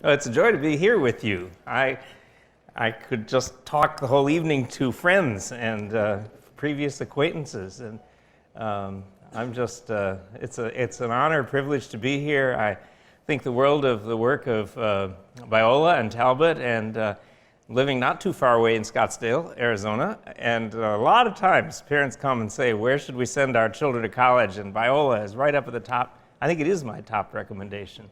Well, it's a joy to be here with you. I could just talk the whole evening to friends and previous acquaintances, and I'm just it's an honor, privilege to be here. I think the world of the work of Biola and Talbot, and living not too far away in Scottsdale, Arizona, and a lot of times parents come and say, "Where should we send our children to college?" And Biola is right up at the top. I think it is my top recommendation.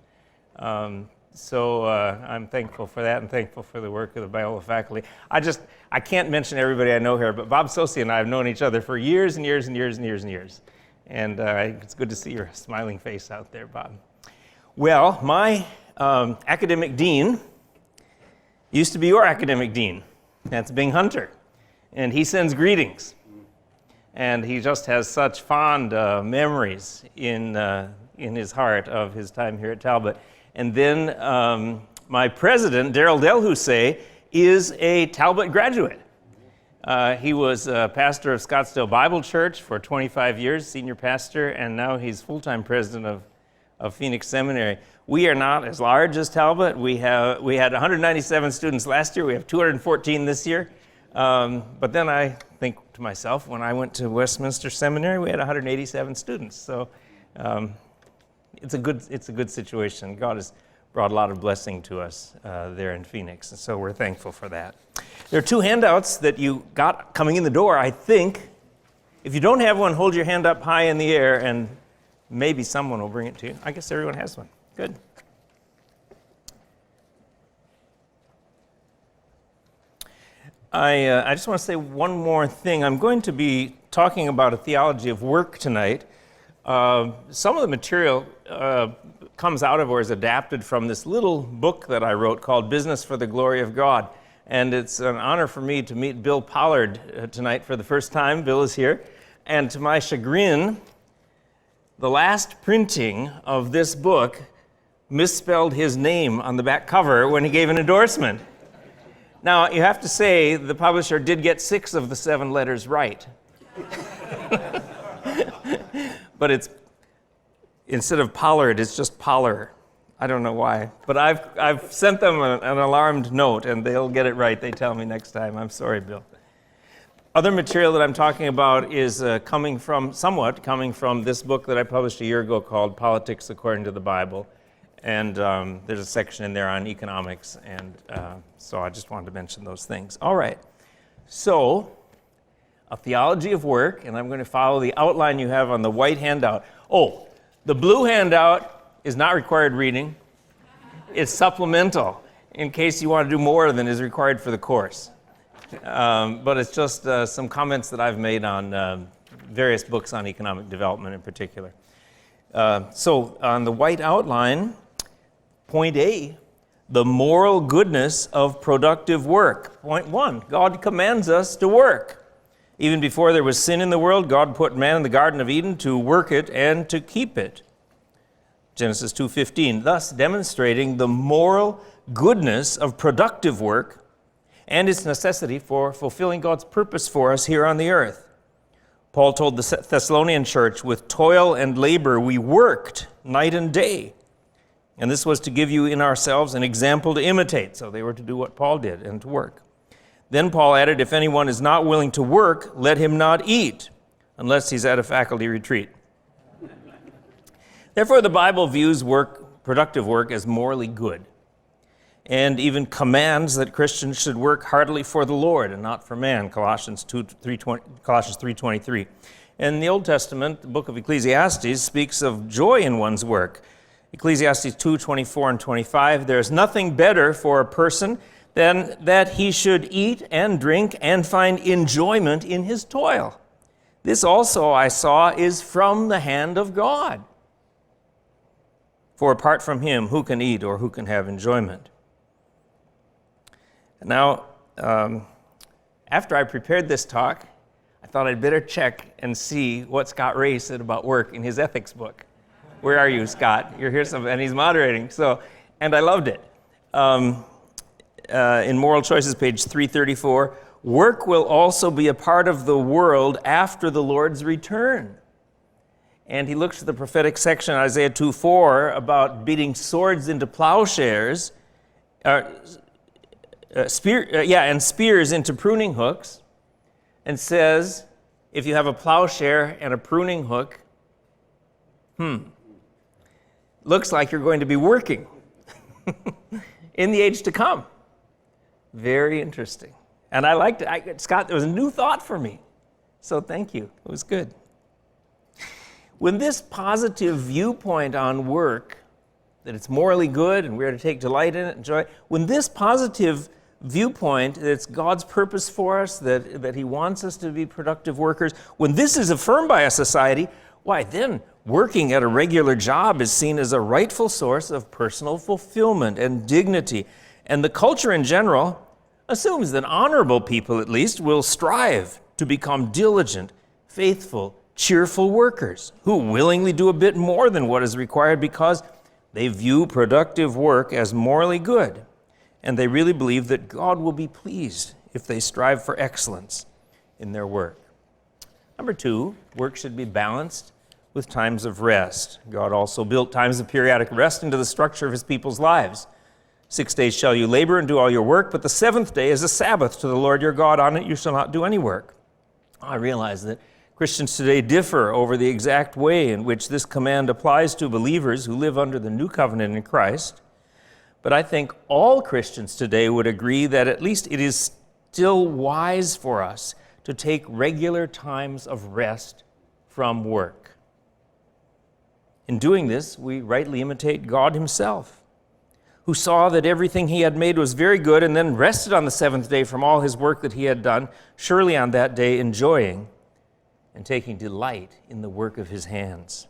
So I'm thankful for that and thankful for the work of the Biola faculty. I can't mention everybody I know here, but Bob Sosi and I have known each other for years and years and years and years and years. And it's good to see your smiling face out there, Bob. Well, my academic dean used to be your academic dean. That's Bing Hunter. And he sends greetings. And he just has such fond memories in his heart of his time here at Talbot. And then my president, Darrell Delhousset, is a Talbot graduate. He was a pastor of Scottsdale Bible Church for 25 years, senior pastor, and now he's full-time president of Phoenix Seminary. We are not as large as Talbot. We had 197 students last year. We have 214 this year. But then I think to myself, when I went to Westminster Seminary, we had 187 students. So it's a good situation. God has brought a lot of blessing to us there in Phoenix, and so we're thankful for that. There are two handouts that you got coming in the door, I think. If you don't have one, hold your hand up high in the air, and maybe someone will bring it to you. I guess everyone has one. Good. I just want to say one more thing. I'm going to be talking about a theology of work tonight. Some of the material comes out of or is adapted from this little book that I wrote called Business for the Glory of God. And it's an honor for me to meet Bill Pollard tonight for the first time. Bill is here. And to my chagrin, the last printing of this book misspelled his name on the back cover when he gave an endorsement. Now, you have to say the publisher did get 6 of the 7 letters right. But it's, instead of Pollard, it's just Poller. I don't know why. But I've sent them an alarmed note, and they'll get it right. They tell me next time. I'm sorry, Bill. Other material that I'm talking about is coming from this book that I published a year ago called Politics According to the Bible. And there's a section in there on economics, and so I just wanted to mention those things. All right. So, a theology of work, and I'm going to follow the outline you have on the white handout. Oh, the blue handout is not required reading. It's supplemental in case you want to do more than is required for the course. But it's just some comments that I've made on various books on economic development in particular. So on the white outline, point A, the moral goodness of productive work. Point 1, God commands us to work. Even before there was sin in the world, God put man in the Garden of Eden to work it and to keep it. Genesis 2:15, thus demonstrating the moral goodness of productive work and its necessity for fulfilling God's purpose for us here on the earth. Paul told the Thessalonian church, with toil and labor we worked night and day. And this was to give you in ourselves an example to imitate. So they were to do what Paul did and to work. Then Paul added, if anyone is not willing to work, let him not eat, unless he's at a faculty retreat. Therefore, the Bible views productive work as morally good, and even commands that Christians should work heartily for the Lord and not for man, Colossians 3:23. In the Old Testament, the book of Ecclesiastes speaks of joy in one's work. Ecclesiastes 2:24 and 25, there is nothing better for a person than that he should eat and drink and find enjoyment in his toil. This also I saw is from the hand of God. For apart from him, who can eat or who can have enjoyment? Now, after I prepared this talk, I thought I'd better check and see what Scott Ray said about work in his ethics book. Where are you, Scott? You're here, and he's moderating. And I loved it. In Moral Choices, page 334, work will also be a part of the world after the Lord's return. And he looks at the prophetic section, Isaiah 2:4, about beating swords into plowshares spears into pruning hooks, and says, if you have a plowshare and a pruning hook, looks like you're going to be working in the age to come. Very interesting. And I liked it. Scott, it was a new thought for me. So thank you. It was good. When this positive viewpoint on work, that it's morally good and we're to take delight in it, enjoy it, when this positive viewpoint that it's God's purpose for us, that He wants us to be productive workers, when this is affirmed by a society, why then working at a regular job is seen as a rightful source of personal fulfillment and dignity. And the culture in general assumes that honorable people, at least, will strive to become diligent, faithful, cheerful workers who willingly do a bit more than what is required because they view productive work as morally good. And they really believe that God will be pleased if they strive for excellence in their work. Number 2, work should be balanced with times of rest. God also built times of periodic rest into the structure of His people's lives. 6 days shall you labor and do all your work, but the 7th day is a Sabbath to the Lord your God. On it you shall not do any work. I realize that Christians today differ over the exact way in which this command applies to believers who live under the new covenant in Christ. But I think all Christians today would agree that at least it is still wise for us to take regular times of rest from work. In doing this, we rightly imitate God Himself, who saw that everything He had made was very good and then rested on the 7th day from all His work that He had done, surely on that day enjoying and taking delight in the work of His hands.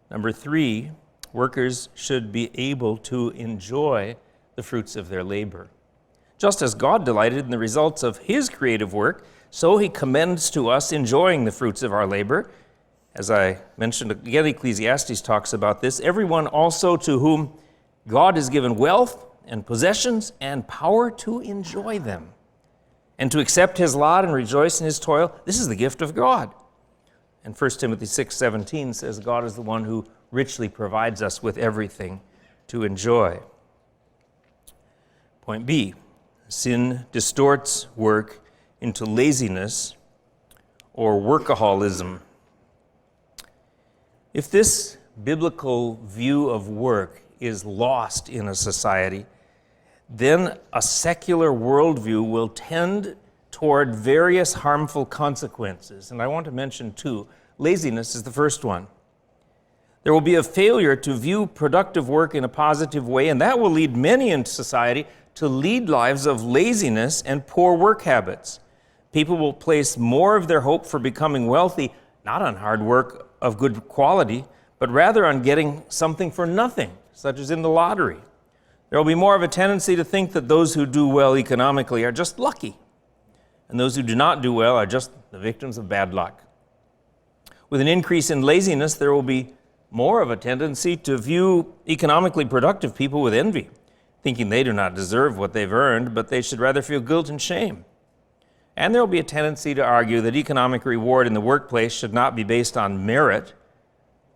Number 3, workers should be able to enjoy the fruits of their labor. Just as God delighted in the results of His creative work, so He commends to us enjoying the fruits of our labor. As I mentioned again, Ecclesiastes talks about this. Everyone also to whom God has given wealth and possessions and power to enjoy them and to accept his lot and rejoice in his toil, this is the gift of God. And 1 Timothy 6:17 says God is the one who richly provides us with everything to enjoy. Point B, sin distorts work into laziness or workaholism. If this biblical view of work is lost in a society, then a secular worldview will tend toward various harmful consequences. And I want to mention 2. Laziness is the first one. There will be a failure to view productive work in a positive way, and that will lead many in society to lead lives of laziness and poor work habits. People will place more of their hope for becoming wealthy, not on hard work of good quality, but rather on getting something for nothing, such as in the lottery. There will be more of a tendency to think that those who do well economically are just lucky, and those who do not do well are just the victims of bad luck. With an increase in laziness, there will be more of a tendency to view economically productive people with envy, thinking they do not deserve what they've earned, but they should rather feel guilt and shame. And there will be a tendency to argue that economic reward in the workplace should not be based on merit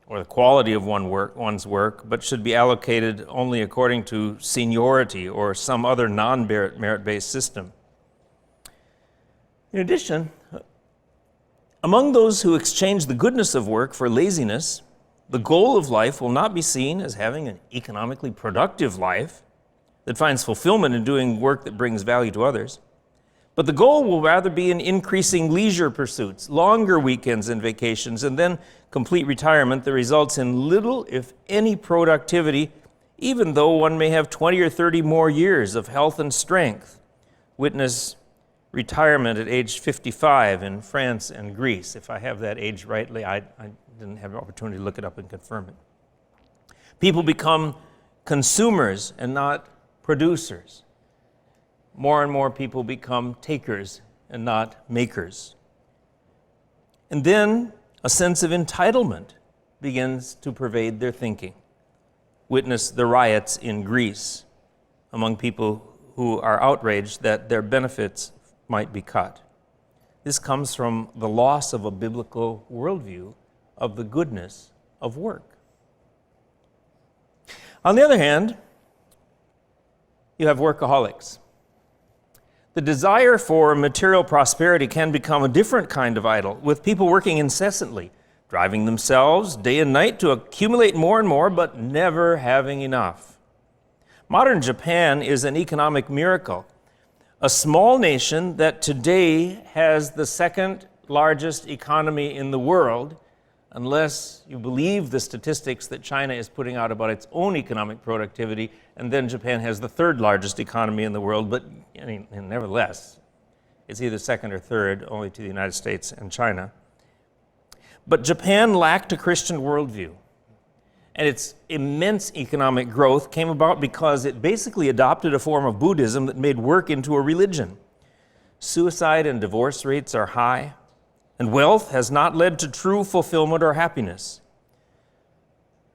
or the quality of one's work, but should be allocated only according to seniority or some other non-merit-based system. In addition, among those who exchange the goodness of work for laziness, the goal of life will not be seen as having an economically productive life that finds fulfillment in doing work that brings value to others. But the goal will rather be in increasing leisure pursuits, longer weekends and vacations, and then complete retirement that results in little, if any, productivity, even though one may have 20 or 30 more years of health and strength. Witness retirement at age 55 in France and Greece. If I have that age rightly, I didn't have an opportunity to look it up and confirm it. People become consumers and not producers. More and more people become takers and not makers. And then a sense of entitlement begins to pervade their thinking. Witness the riots in Greece among people who are outraged that their benefits might be cut. This comes from the loss of a biblical worldview of the goodness of work. On the other hand, you have workaholics. The desire for material prosperity can become a different kind of idol, with people working incessantly, driving themselves day and night to accumulate more and more, but never having enough. Modern Japan is an economic miracle, a small nation that today has the second largest economy in the world, unless you believe the statistics that China is putting out about its own economic productivity, and then Japan has the third largest economy in the world, but I mean, nevertheless, it's either second or third, only to the United States and China. But Japan lacked a Christian worldview, and its immense economic growth came about because it basically adopted a form of Buddhism that made work into a religion. Suicide and divorce rates are high, and wealth has not led to true fulfillment or happiness.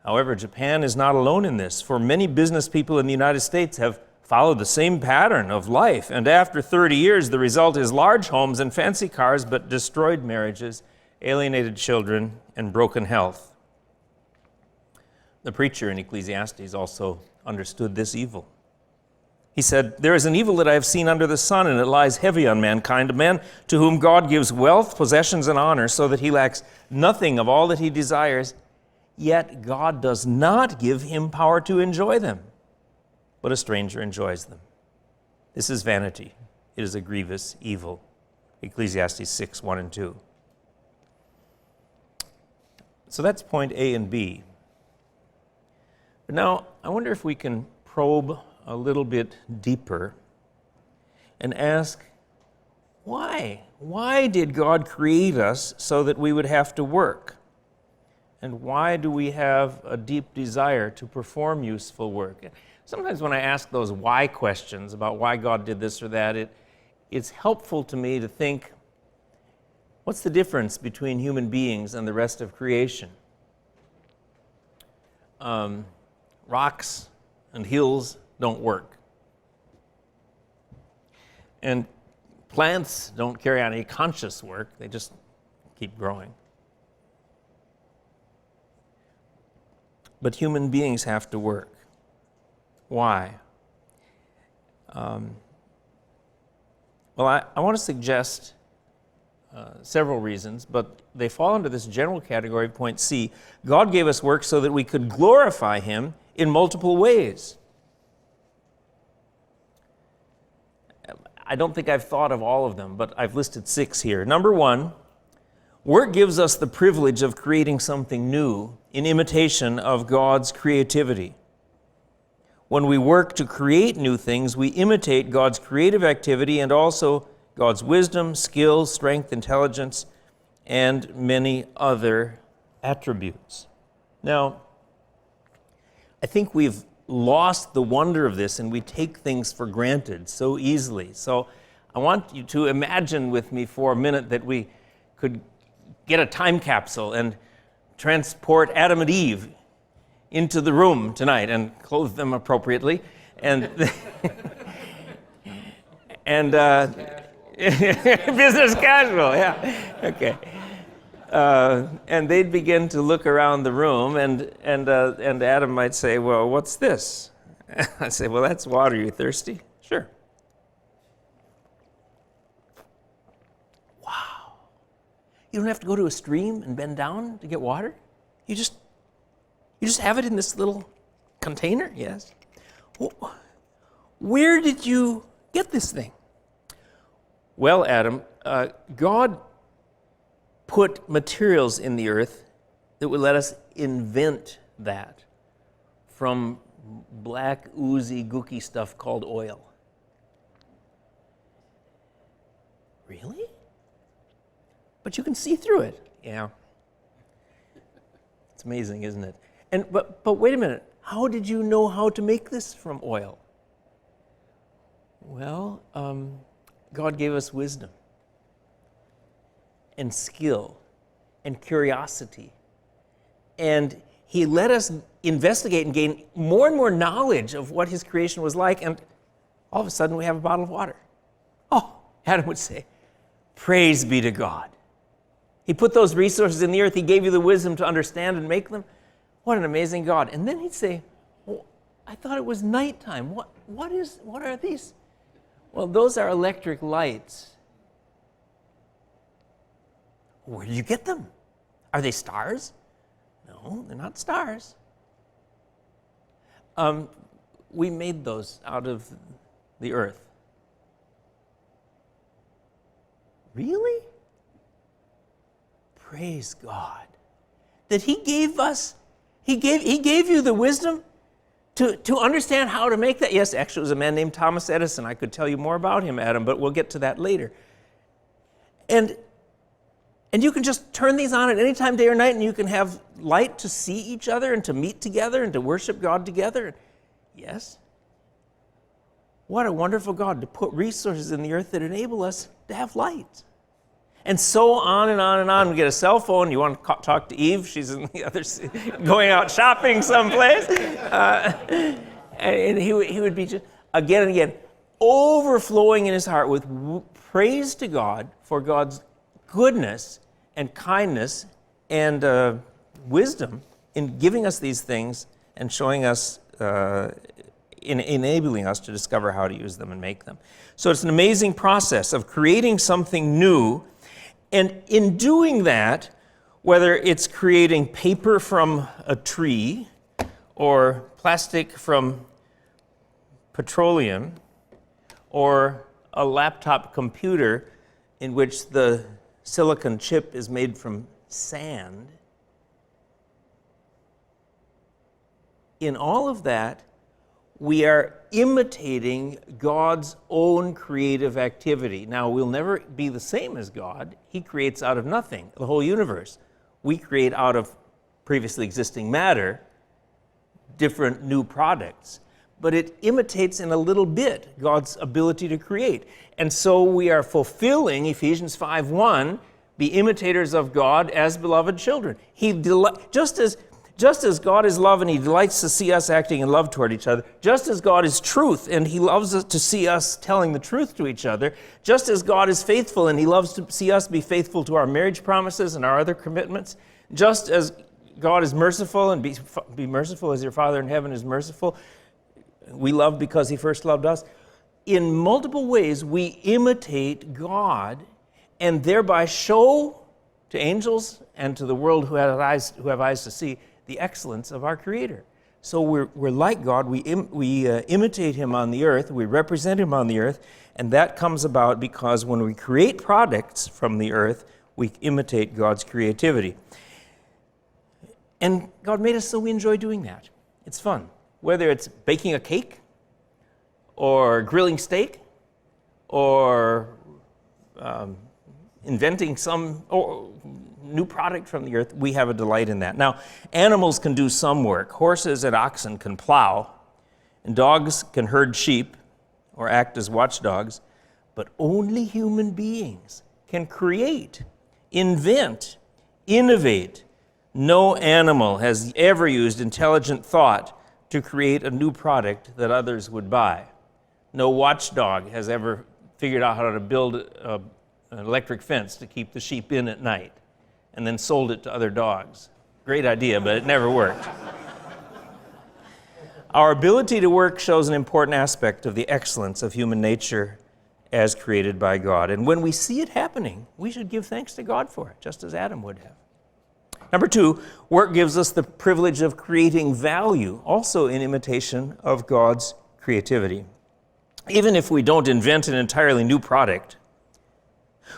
However, Japan is not alone in this, for many business people in the United States have followed the same pattern of life, and after 30 years, the result is large homes and fancy cars, but destroyed marriages, alienated children, and broken health. The preacher in Ecclesiastes also understood this evil. He said, "There is an evil that I have seen under the sun, and it lies heavy on mankind, a man to whom God gives wealth, possessions, and honor, so that he lacks nothing of all that he desires, yet God does not give him power to enjoy them, but a stranger enjoys them. This is vanity. It is a grievous evil." Ecclesiastes 6, 1 and 2. So that's point A and B. But now, I wonder if we can probe a little bit deeper and ask, why? Why did God create us so that we would have to work? And why do we have a deep desire to perform useful work? Sometimes when I ask those why questions about why God did this or that, it's helpful to me to think, what's the difference between human beings and the rest of creation? Rocks and hills don't work. And plants don't carry out any conscious work, they just keep growing. But human beings have to work. Why? Well, I want to suggest several reasons, but they fall into this general category, point C. God gave us work so that we could glorify Him in multiple ways. I don't think I've thought of all of them, but I've listed 6 here. Number 1, work gives us the privilege of creating something new in imitation of God's creativity. When we work to create new things, we imitate God's creative activity and also God's wisdom, skill, strength, intelligence, and many other attributes. Now, I think we've lost the wonder of this and we take things for granted so easily. So I want you to imagine with me for a minute that we could get a time capsule and transport Adam and Eve into the room tonight and clothe them appropriately. And business casual, yeah, okay. And they'd begin to look around the room, and Adam might say, "Well, what's this?" I'd say, "Well, that's water. You thirsty?" "Sure." Wow. You don't have to go to a stream and bend down to get water? You just have it in this little container? Yes. Well, where did you get this thing? Well, Adam, God put materials in the earth that would let us invent that from black, oozy, gooky stuff called oil. Really? But you can see through it. Yeah. It's amazing, isn't it? But wait a minute. How did you know how to make this from oil? Well, God gave us wisdom and skill and curiosity. And He let us investigate and gain more and more knowledge of what His creation was like, and all of a sudden we have a bottle of water. Oh, Adam would say, "Praise be to God. He put those resources in the earth. He gave you the wisdom to understand and make them. What an amazing God." And then he'd say, I thought it was nighttime. What are these? Well, those are electric lights. Where did you get them? Are they stars? No, they're not stars. We made those out of the earth. Really? Praise God that He gave us, He gave you the wisdom to understand how to make that. Yes, actually it was a man named Thomas Edison. I could tell you more about him, Adam, but we'll get to that later. And you can just turn these on at any time, day or night, and you can have light to see each other and to meet together and to worship God together. Yes. What a wonderful God to put resources in the earth that enable us to have light. And so on and on and on. We get a cell phone. You want to talk to Eve? She's in the other going out shopping someplace. And he would be just, again and again, overflowing in his heart with praise to God for God's goodness and kindness and wisdom in giving us these things and showing us, in enabling us to discover how to use them and make them. So it's an amazing process of creating something new. And in doing that, whether it's creating paper from a tree or plastic from petroleum or a laptop computer in which the silicon chip is made from sand, in all of that, we are imitating God's own creative activity. Now, we'll never be the same as God. He creates out of nothing, the whole universe. We create out of previously existing matter different new products. But it imitates in a little bit God's ability to create. And so we are fulfilling Ephesians 5:1, be imitators of God as beloved children. Just as God is love and He delights to see us acting in love toward each other, just as God is truth and He loves us to see us telling the truth to each other, just as God is faithful and He loves to see us be faithful to our marriage promises and our other commitments, just as God is merciful and be merciful as your Father in heaven is merciful, we love because He first loved us. In multiple ways, we imitate God and thereby show to angels and to the world who have eyes to see the excellence of our Creator. So we're like God. We imitate Him on the earth. We represent Him on the earth. And that comes about because when we create products from the earth, we imitate God's creativity. And God made us so we enjoy doing that. It's fun. Whether it's baking a cake or grilling steak or inventing some new product from the earth, we have a delight in that. Now, animals can do some work. Horses and oxen can plow, and dogs can herd sheep or act as watchdogs, but only human beings can create, invent, innovate. No animal has ever used intelligent thought to create a new product that others would buy. No watchdog has ever figured out how to build an electric fence to keep the sheep in at night and then sold it to other dogs. Great idea, but it never worked. Our ability to work shows an important aspect of the excellence of human nature as created by God. And when we see it happening, we should give thanks to God for it, just as Adam would have. Number 2, work gives us the privilege of creating value, also in imitation of God's creativity. Even if we don't invent an entirely new product,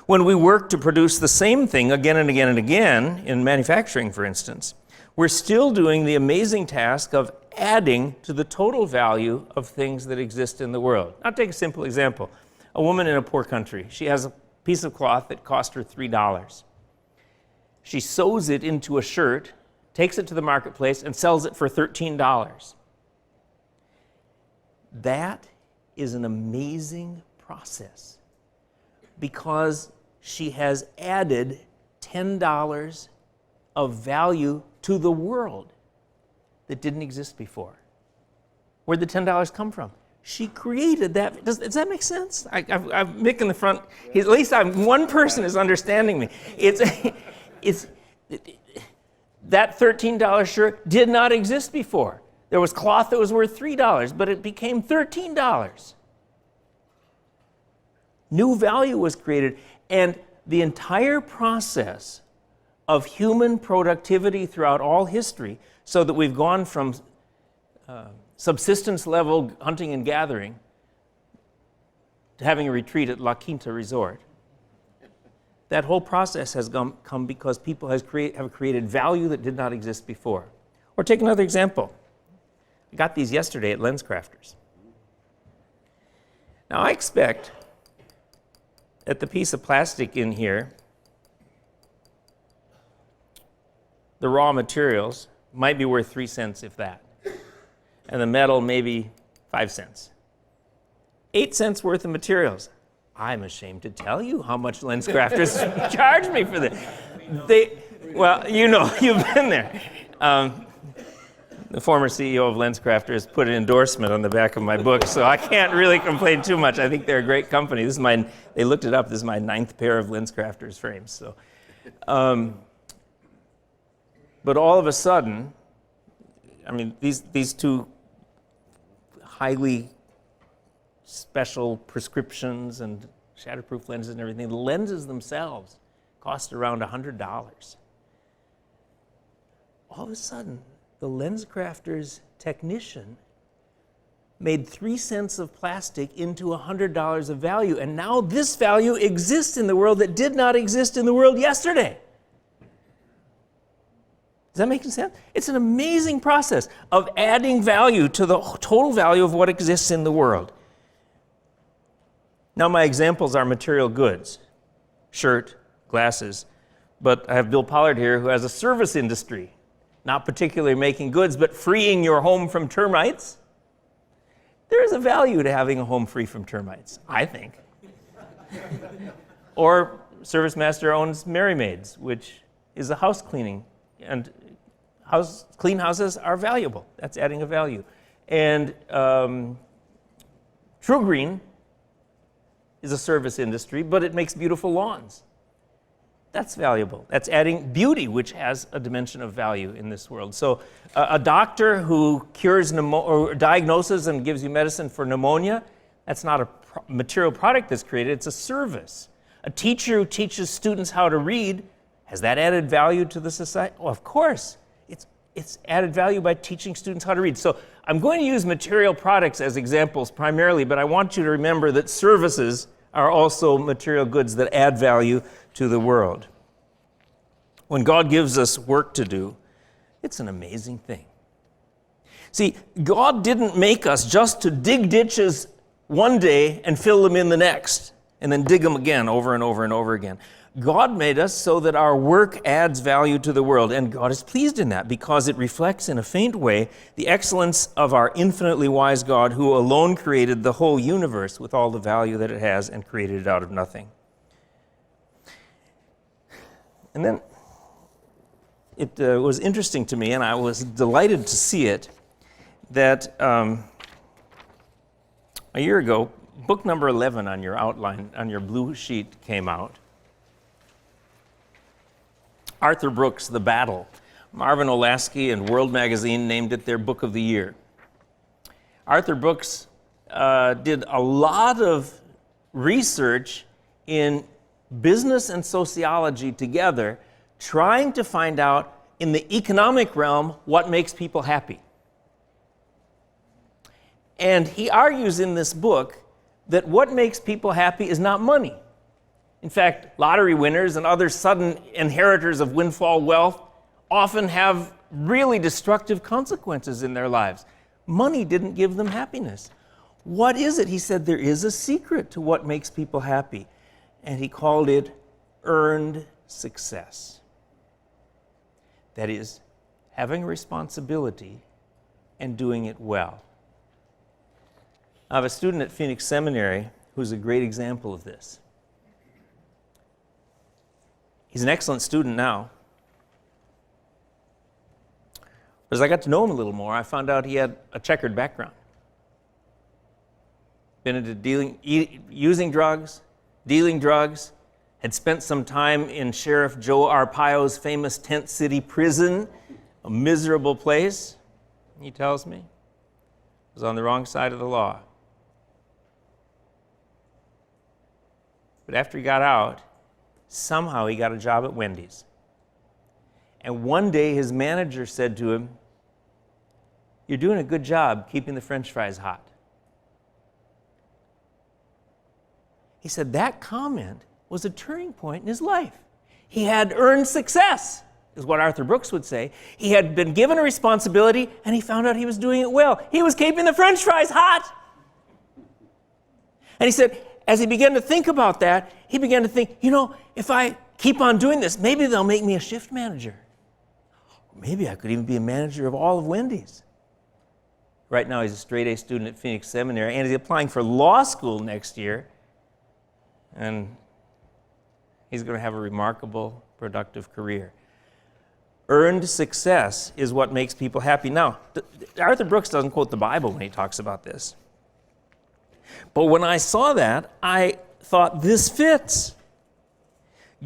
when we work to produce the same thing again and again and again, in manufacturing, for instance, we're still doing the amazing task of adding to the total value of things that exist in the world. I'll take a simple example. A woman in a poor country, she has a piece of cloth that cost her $3. She sews it into a shirt, takes it to the marketplace, and sells it for $13. That is an amazing process because she has added $10 of value to the world that didn't exist before. Where'd the $10 come from? She created that. Does that make sense? I'm making the front. At least one person is understanding me. That $13 shirt did not exist before. There was cloth that was worth $3, but it became $13. New value was created, and the entire process of human productivity throughout all history, so that we've gone from subsistence level hunting and gathering to having a retreat at La Quinta Resort. That whole process has come because people have created value that did not exist before. Or take another example. I got these yesterday at LensCrafters. Now I expect that the piece of plastic in here, the raw materials, might be worth 3 cents, if that. And the metal maybe 5 cents. 8 cents worth of materials. I'm ashamed to tell you how much LensCrafters charge me for this. Well, you know, you've been there. The former CEO of LensCrafters put an endorsement on the back of my book, so I can't really complain too much. I think they're a great company. They looked it up. This is my 9th pair of LensCrafters frames. So, but all of a sudden, I mean, these two highly special prescriptions and shatterproof lenses and everything, the lenses themselves cost around $100. All of a sudden, the LensCrafters technician made 3 cents of plastic into $100 of value, and now this value exists in the world that did not exist in the world yesterday. Does that make sense? It's an amazing process of adding value to the total value of what exists in the world. Now my examples are material goods, shirt, glasses, but I have Bill Pollard here who has a service industry, not particularly making goods, but freeing your home from termites. There is a value to having a home free from termites, I think. Or ServiceMaster owns Merry Maids, which is a house cleaning, and clean houses are valuable. That's adding a value. And TruGreen is a service industry, but it makes beautiful lawns. That's valuable. That's adding beauty, which has a dimension of value in this world. So a doctor who cures or diagnoses and gives you medicine for pneumonia, that's not a material product that's created, it's a service. A teacher who teaches students how to read, has that added value to the society? Oh, of course. It's added value by teaching students how to read. So I'm going to use material products as examples primarily, but I want you to remember that services are also material goods that add value to the world. When God gives us work to do, it's an amazing thing. See, God didn't make us just to dig ditches one day and fill them in the next, and then dig them again over and over and over again. God made us so that our work adds value to the world, and God is pleased in that because it reflects in a faint way the excellence of our infinitely wise God who alone created the whole universe with all the value that it has and created it out of nothing. And then it was interesting to me, and I was delighted to see it, that a year ago, book number 11 on your outline, on your blue sheet came out. Arthur Brooks' The Battle. Marvin Olasky and World Magazine named it their book of the year. Arthur Brooks did a lot of research in business and sociology together, trying to find out in the economic realm what makes people happy. And he argues in this book that what makes people happy is not money. In fact, lottery winners and other sudden inheritors of windfall wealth often have really destructive consequences in their lives. Money didn't give them happiness. What is it? He said there is a secret to what makes people happy, and he called it earned success. That is, having a responsibility and doing it well. I have a student at Phoenix Seminary who's a great example of this. He's an excellent student now. But as I got to know him a little more, I found out he had a checkered background. Been into using drugs, dealing drugs, had spent some time in Sheriff Joe Arpaio's famous Tent City prison, a miserable place. he tells me, was on the wrong side of the law. But after he got out, somehow he got a job at Wendy's. And one day his manager said to him, "You're doing a good job keeping the French fries hot." He said that comment was a turning point in his life. He had earned success, is what Arthur Brooks would say. He had been given a responsibility, and he found out he was doing it well. He was keeping the French fries hot. And he said, as he began to think about that, he began to think, if I keep on doing this, maybe they'll make me a shift manager. Maybe I could even be a manager of all of Wendy's. Right now, he's a straight-A student at Phoenix Seminary, and he's applying for law school next year. And he's going to have a remarkable, productive career. Earned success is what makes people happy. Now, Arthur Brooks doesn't quote the Bible when he talks about this. But when I saw that, I thought, this fits.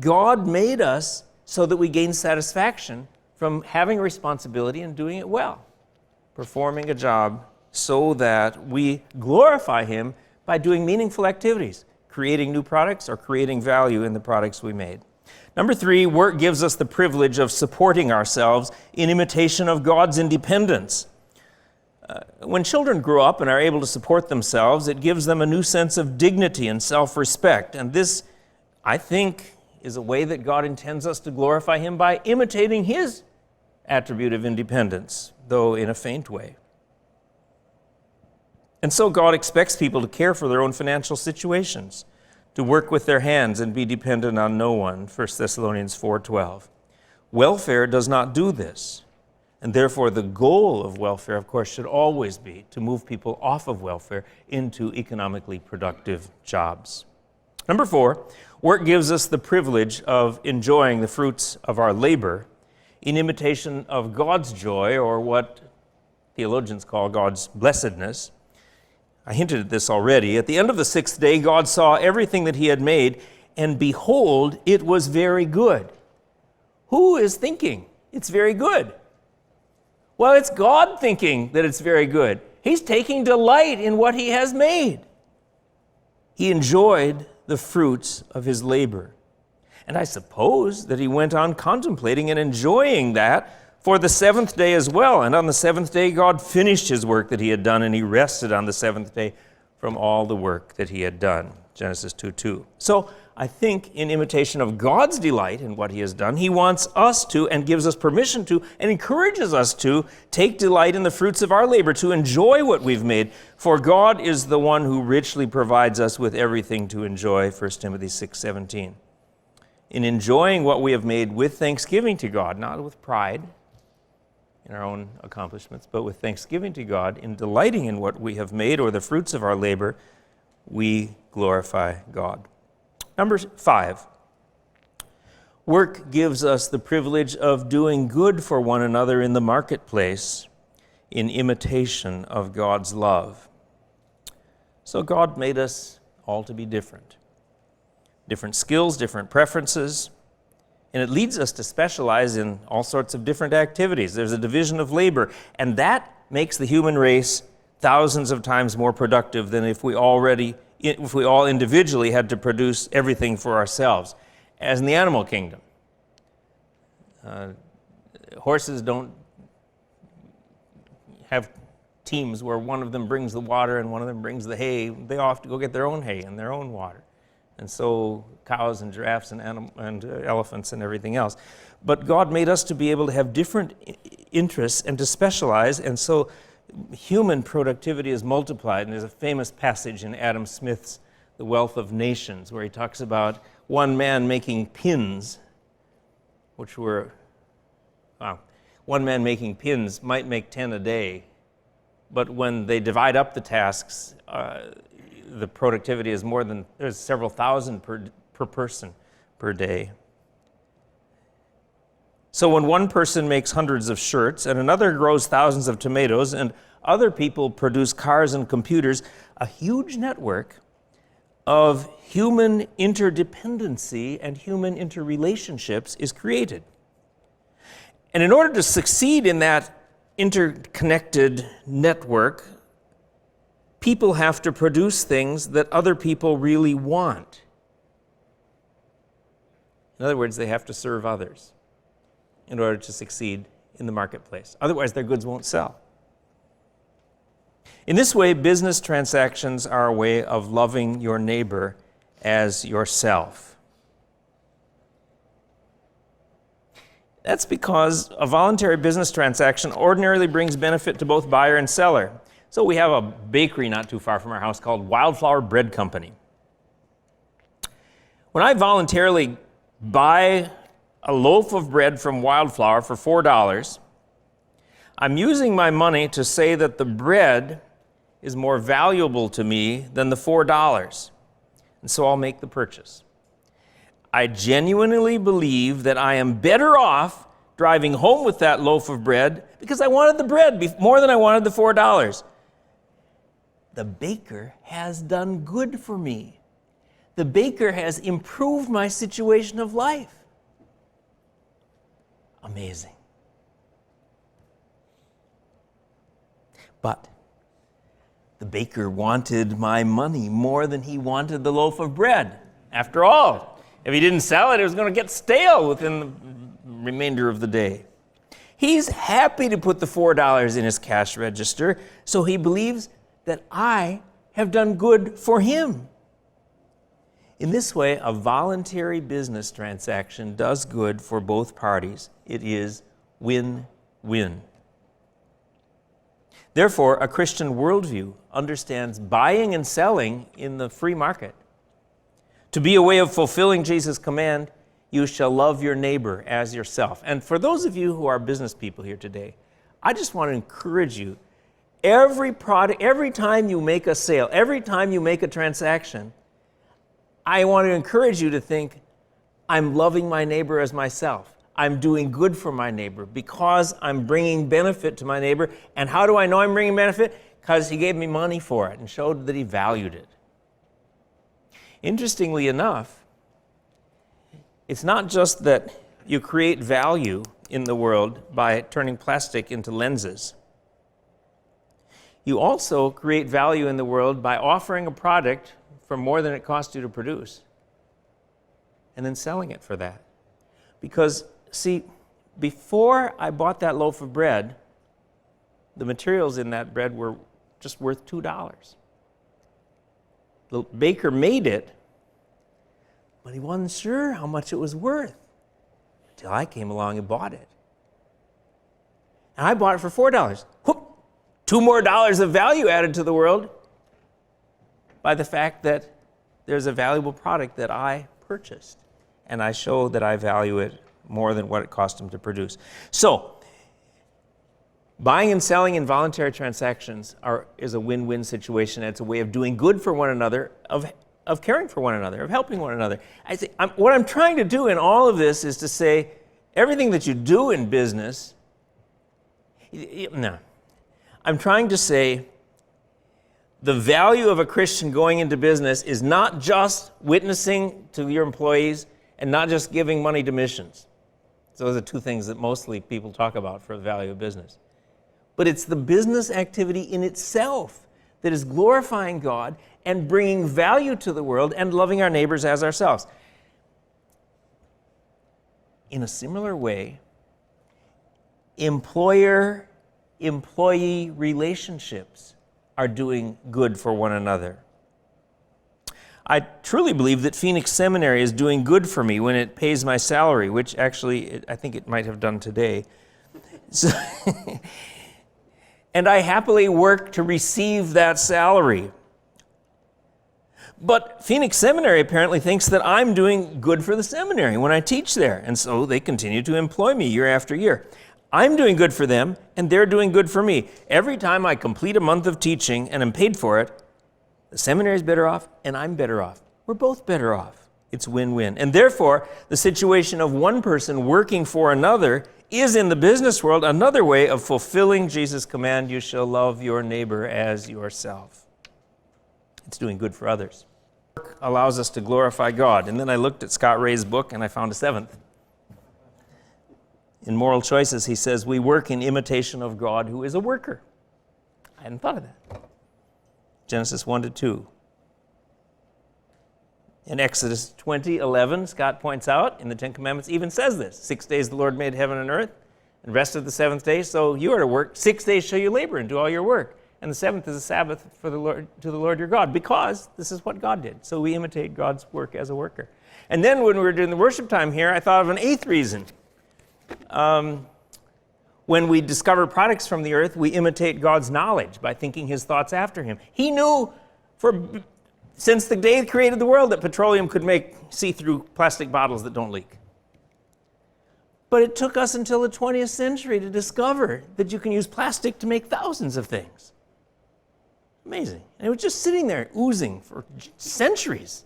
God made us so that we gain satisfaction from having a responsibility and doing it well, performing a job so that we glorify Him by doing meaningful activities, creating new products or creating value in the products we made. Number 3, work gives us the privilege of supporting ourselves in imitation of God's independence. When children grow up and are able to support themselves, it gives them a new sense of dignity and self-respect. And this, I think, is a way that God intends us to glorify Him by imitating His attribute of independence, though in a faint way. And so God expects people to care for their own financial situations, to work with their hands and be dependent on no one, 1 Thessalonians 4:12. Welfare does not do this, and therefore the goal of welfare, of course, should always be to move people off of welfare into economically productive jobs. Number 4, work gives us the privilege of enjoying the fruits of our labor in imitation of God's joy, or what theologians call God's blessedness. I hinted at this already. At the end of the 6th day, God saw everything that He had made, and behold, it was very good. Who is thinking it's very good? Well, it's God thinking that it's very good. He's taking delight in what He has made. He enjoyed the fruits of His labor. And I suppose that He went on contemplating and enjoying that for the 7th day as well. And on the 7th day, God finished His work that He had done, and He rested on the 7th day from all the work that He had done. Genesis 2:2. So I think in imitation of God's delight in what He has done, He wants us to, and gives us permission to, and encourages us to take delight in the fruits of our labor, to enjoy what we've made. For God is the one who richly provides us with everything to enjoy, 1 Timothy 6:17. In enjoying what we have made with thanksgiving to God, not with pride in our own accomplishments, but with thanksgiving to God, in delighting in what we have made or the fruits of our labor, we glorify God. Number 5, work gives us the privilege of doing good for one another in the marketplace in imitation of God's love. So God made us all to be different. Different skills, different preferences, and it leads us to specialize in all sorts of different activities. There's a division of labor, and that makes the human race thousands of times more productive than if we all individually had to produce everything for ourselves, as in the animal kingdom. Horses don't have teams where one of them brings the water and one of them brings the hay. They all have to go get their own hay and their own water. And so cows and giraffes and elephants and everything else. But God made us to be able to have different interests and to specialize, and so human productivity is multiplied. And there's a famous passage in Adam Smith's The Wealth of Nations where he talks about one man making pins, one man making pins might make 10 a day, but when they divide up the tasks, the productivity is there's several thousand per person per day. So when one person makes hundreds of shirts and another grows thousands of tomatoes and other people produce cars and computers, a huge network of human interdependency and human interrelationships is created. And in order to succeed in that interconnected network, people have to produce things that other people really want. In other words, they have to serve others in order to succeed in the marketplace. Otherwise, their goods won't sell. In this way, business transactions are a way of loving your neighbor as yourself. That's because a voluntary business transaction ordinarily brings benefit to both buyer and seller. So we have a bakery not too far from our house called Wildflower Bread Company. When I voluntarily buy a loaf of bread from Wildflower for $4, I'm using my money to say that the bread is more valuable to me than the $4, and so I'll make the purchase. I genuinely believe that I am better off driving home with that loaf of bread because I wanted the bread more than I wanted the $4. The baker has done good for me. The baker has improved my situation of life. Amazing. But the baker wanted my money more than he wanted the loaf of bread. After all, if he didn't sell it, it was going to get stale within the remainder of the day. He's happy to put the $4 in his cash register, so he believes that I have done good for him. In this way, a voluntary business transaction does good for both parties. It is win-win. Therefore, a Christian worldview understands buying and selling in the free market to be a way of fulfilling Jesus' command, you shall love your neighbor as yourself. And for those of you who are business people here today, I just want to encourage you, every time you make a sale, every time you make a transaction, I want to encourage you to think, I'm loving my neighbor as myself. I'm doing good for my neighbor because I'm bringing benefit to my neighbor. And how do I know I'm bringing benefit? Because he gave me money for it and showed that he valued it. Interestingly enough, it's not just that you create value in the world by turning plastic into lenses. You also create value in the world by offering a product for more than it cost you to produce and then selling it for that. Because, see, before I bought that loaf of bread, the materials in that bread were just worth $2. The baker made it, but he wasn't sure how much it was worth until I came along and bought it. And I bought it for $4. Whoop! $2 more of value added to the world by the fact that there's a valuable product that I purchased, and I show that I value it more than what it cost him to produce. So, buying and selling in voluntary transactions is a win-win situation. It's a way of doing good for one another, of caring for one another, of helping one another. What I'm trying to do in all of this is to say, everything that you do in business, I'm trying to say, the value of a Christian going into business is not just witnessing to your employees and not just giving money to missions. So those are two things that mostly people talk about for the value of business. But it's the business activity in itself that is glorifying God and bringing value to the world and loving our neighbors as ourselves. In a similar way, employer-employee relationships are doing good for one another. I truly believe that Phoenix Seminary is doing good for me when it pays my salary, which actually I think it might have done today. So and I happily work to receive that salary. But Phoenix Seminary apparently thinks that I'm doing good for the seminary when I teach there, and so they continue to employ me year after year. I'm doing good for them, and they're doing good for me. Every time I complete a month of teaching and am paid for it, the seminary is better off, and I'm better off. We're both better off. It's win-win. And therefore, the situation of one person working for another is in the business world another way of fulfilling Jesus' command, you shall love your neighbor as yourself. It's doing good for others. Work allows us to glorify God. And then I looked at Scott Ray's book, and I found a seventh. In Moral Choices, he says, we work in imitation of God who is a worker. I hadn't thought of that. Genesis 1-2. In Exodus 20:11, Scott points out, in the Ten Commandments, even says this, 6 days the Lord made heaven and earth, and rested the seventh day, so you are to work. 6 days shall you labor and do all your work. And the seventh is a Sabbath for the Lord, to the Lord your God, because this is what God did. So we imitate God's work as a worker. And then when we were doing the worship time here, I thought of an eighth reason. When we discover products from the earth, we imitate God's knowledge by thinking his thoughts after him. He knew since the day he created the world that petroleum could make see-through plastic bottles that don't leak. But it took us until the 20th century to discover that you can use plastic to make thousands of things. Amazing. And it was just sitting there oozing for centuries,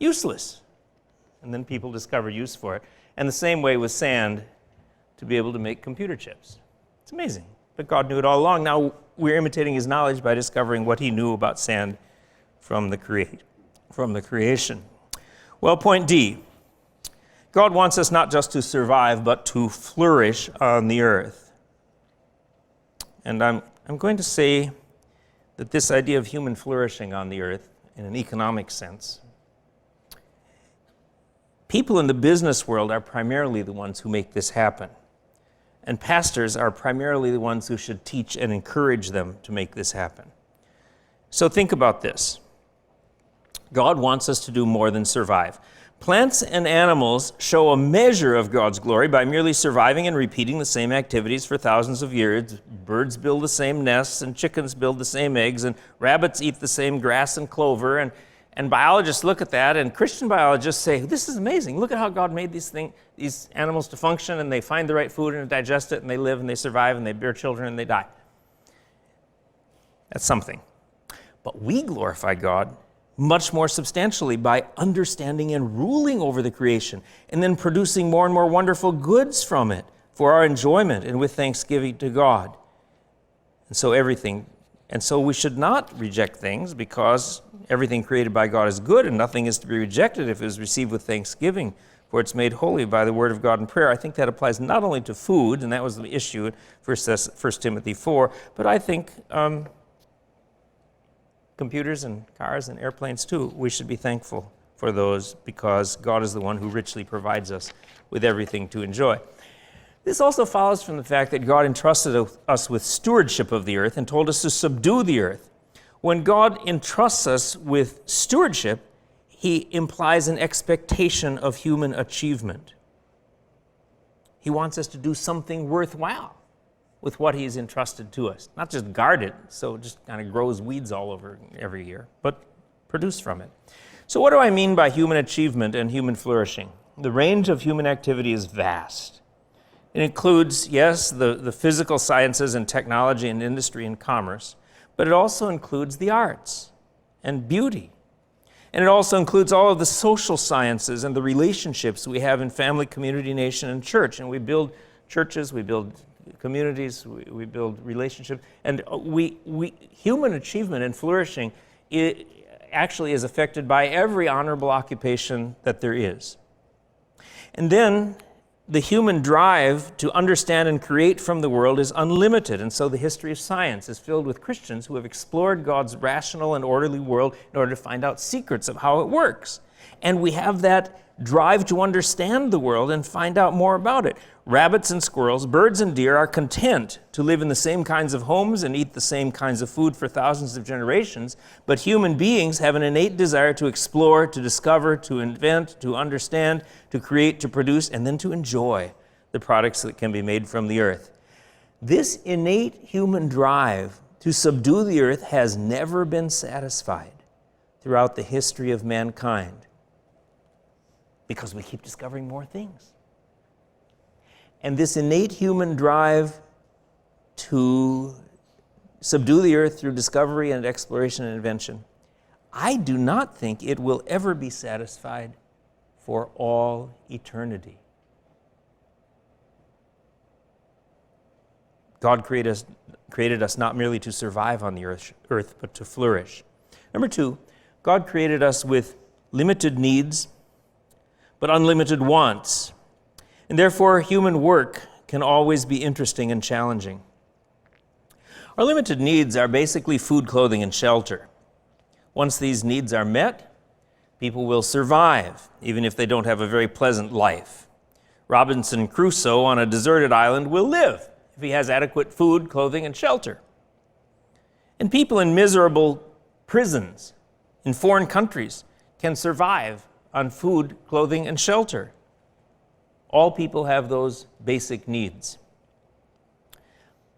useless. And then people discovered use for it. And the same way with sand to be able to make computer chips. It's amazing. But God knew it all along. Now we're imitating his knowledge by discovering what he knew about sand from the creation. Well, point D. God wants us not just to survive, but to flourish on the earth. And I'm going to say that this idea of human flourishing on the earth, in an economic sense, people in the business world are primarily the ones who make this happen. And pastors are primarily the ones who should teach and encourage them to make this happen. So think about this. God wants us to do more than survive. Plants and animals show a measure of God's glory by merely surviving and repeating the same activities for thousands of years. Birds build the same nests, and chickens build the same eggs, and rabbits eat the same grass and clover. And biologists look at that, and Christian biologists say, this is amazing. Look at how God made these animals to function, and they find the right food and digest it, and they live and they survive and they bear children and they die. That's something. But we glorify God much more substantially by understanding and ruling over the creation, and then producing more and more wonderful goods from it for our enjoyment and with thanksgiving to God. And so we should not reject things, because everything created by God is good, and nothing is to be rejected if it is received with thanksgiving, for it's made holy by the word of God and prayer. I think that applies not only to food, and that was the issue in 1 Timothy 4, but I think computers and cars and airplanes too, we should be thankful for those, because God is the one who richly provides us with everything to enjoy. This also follows from the fact that God entrusted us with stewardship of the earth and told us to subdue the earth. When God entrusts us with stewardship, he implies an expectation of human achievement. He wants us to do something worthwhile with what he's entrusted to us. Not just guard it, so it just kind of grows weeds all over every year, but produce from it. So what do I mean by human achievement and human flourishing? The range of human activity is vast. It includes, yes, the physical sciences and technology and industry and commerce, but it also includes the arts and beauty. And it also includes all of the social sciences and the relationships we have in family, community, nation, and church. And we build churches, we build communities, we build relationships. And human achievement and flourishing, it actually is affected by every honorable occupation that there is. And then the human drive to understand and create from the world is unlimited, and so the history of science is filled with Christians who have explored God's rational and orderly world in order to find out secrets of how it works. And we have that drive to understand the world and find out more about it. Rabbits and squirrels, birds and deer are content to live in the same kinds of homes and eat the same kinds of food for thousands of generations, but human beings have an innate desire to explore, to discover, to invent, to understand, to create, to produce, and then to enjoy the products that can be made from the earth. This innate human drive to subdue the earth has never been satisfied throughout the history of mankind, because we keep discovering more things. And this innate human drive to subdue the earth through discovery and exploration and invention, I do not think it will ever be satisfied for all eternity. God created us not merely to survive on the earth, but to flourish. Number two, God created us with limited needs, but unlimited wants. And therefore, human work can always be interesting and challenging. Our limited needs are basically food, clothing, and shelter. Once these needs are met, people will survive, even if they don't have a very pleasant life. Robinson Crusoe on a deserted island will live if he has adequate food, clothing, and shelter. And people in miserable prisons in foreign countries can survive on food, clothing, and shelter. All people have those basic needs.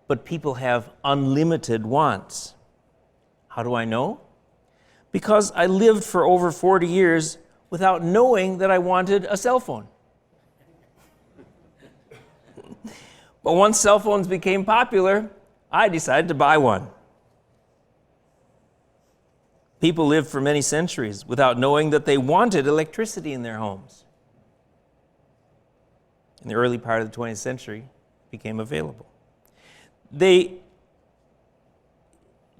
But people have unlimited wants. How do I know? Because I lived for over 40 years without knowing that I wanted a cell phone. But once cell phones became popular, I decided to buy one. People lived for many centuries without knowing that they wanted electricity in their homes. In the early part of the 20th century, it became available. They